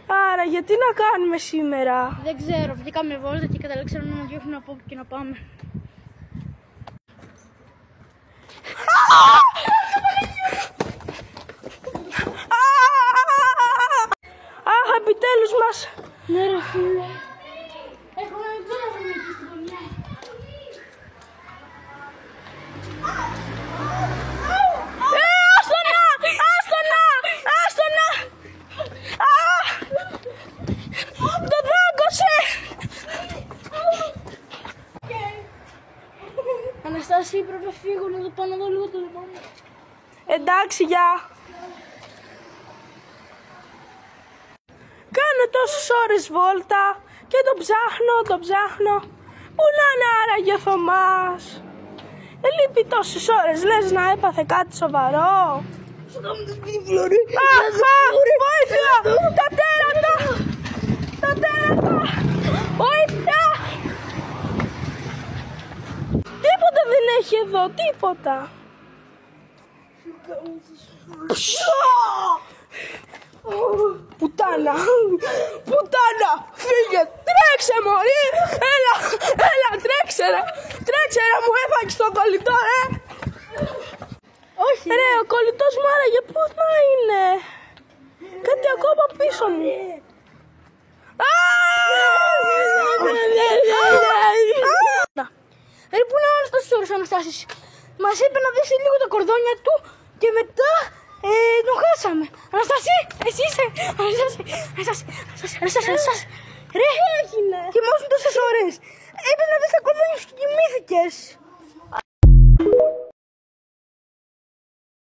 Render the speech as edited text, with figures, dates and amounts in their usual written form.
Άρα γιατί να κάνουμε σήμερα? Δεν ξέρω, βγήκαμε βόλτα και καταλήξαμε να μας διώχνουν από όπου και να πάμε. Αχ, επιτέλους μας. Ναι ρε φίλε. Έχουμε τώρα βρούμε εκεί στην γωνιά. Άστονα! Το δάγκωσε! Αναστάση, πρέπει να φύγω να το πάω να δω λίγο το λιμάνι. Εντάξει, γεια. Κάνω τόσες ώρες βόλτα και τον ψάχνω. Πού να είναι άραγε ο Θωμάς? Λείπει τόσες ώρες, λες να έπαθε κάτι σοβαρό? Βοήθεια! Τα τέρατα! Βοήθεια! Τίποτα δεν έχει εδώ, τίποτα. Πουτάνα! Φύγε! Τρέξε μωρή! Έλα, τρέξε ρε! Μου έφαγες τον κολλητό ρε! Όχι Ρε, ο κολλητός μου άραγε πού να είναι? Κάτι ακόμα πίσω μου. Ρε, πού είναι όλες τόσες ώρες ο Αναστάσης? Μας είπε να δέσει λίγο τα κορδόνια του και μετά τον χάσαμε. Αναστάση, εσύ είσαι. Αναστάση. Ρε, κοιμόσουν τόσες ώρες. Έπρεπε να δεις τα κορδόνια σου και κοιμήθηκες.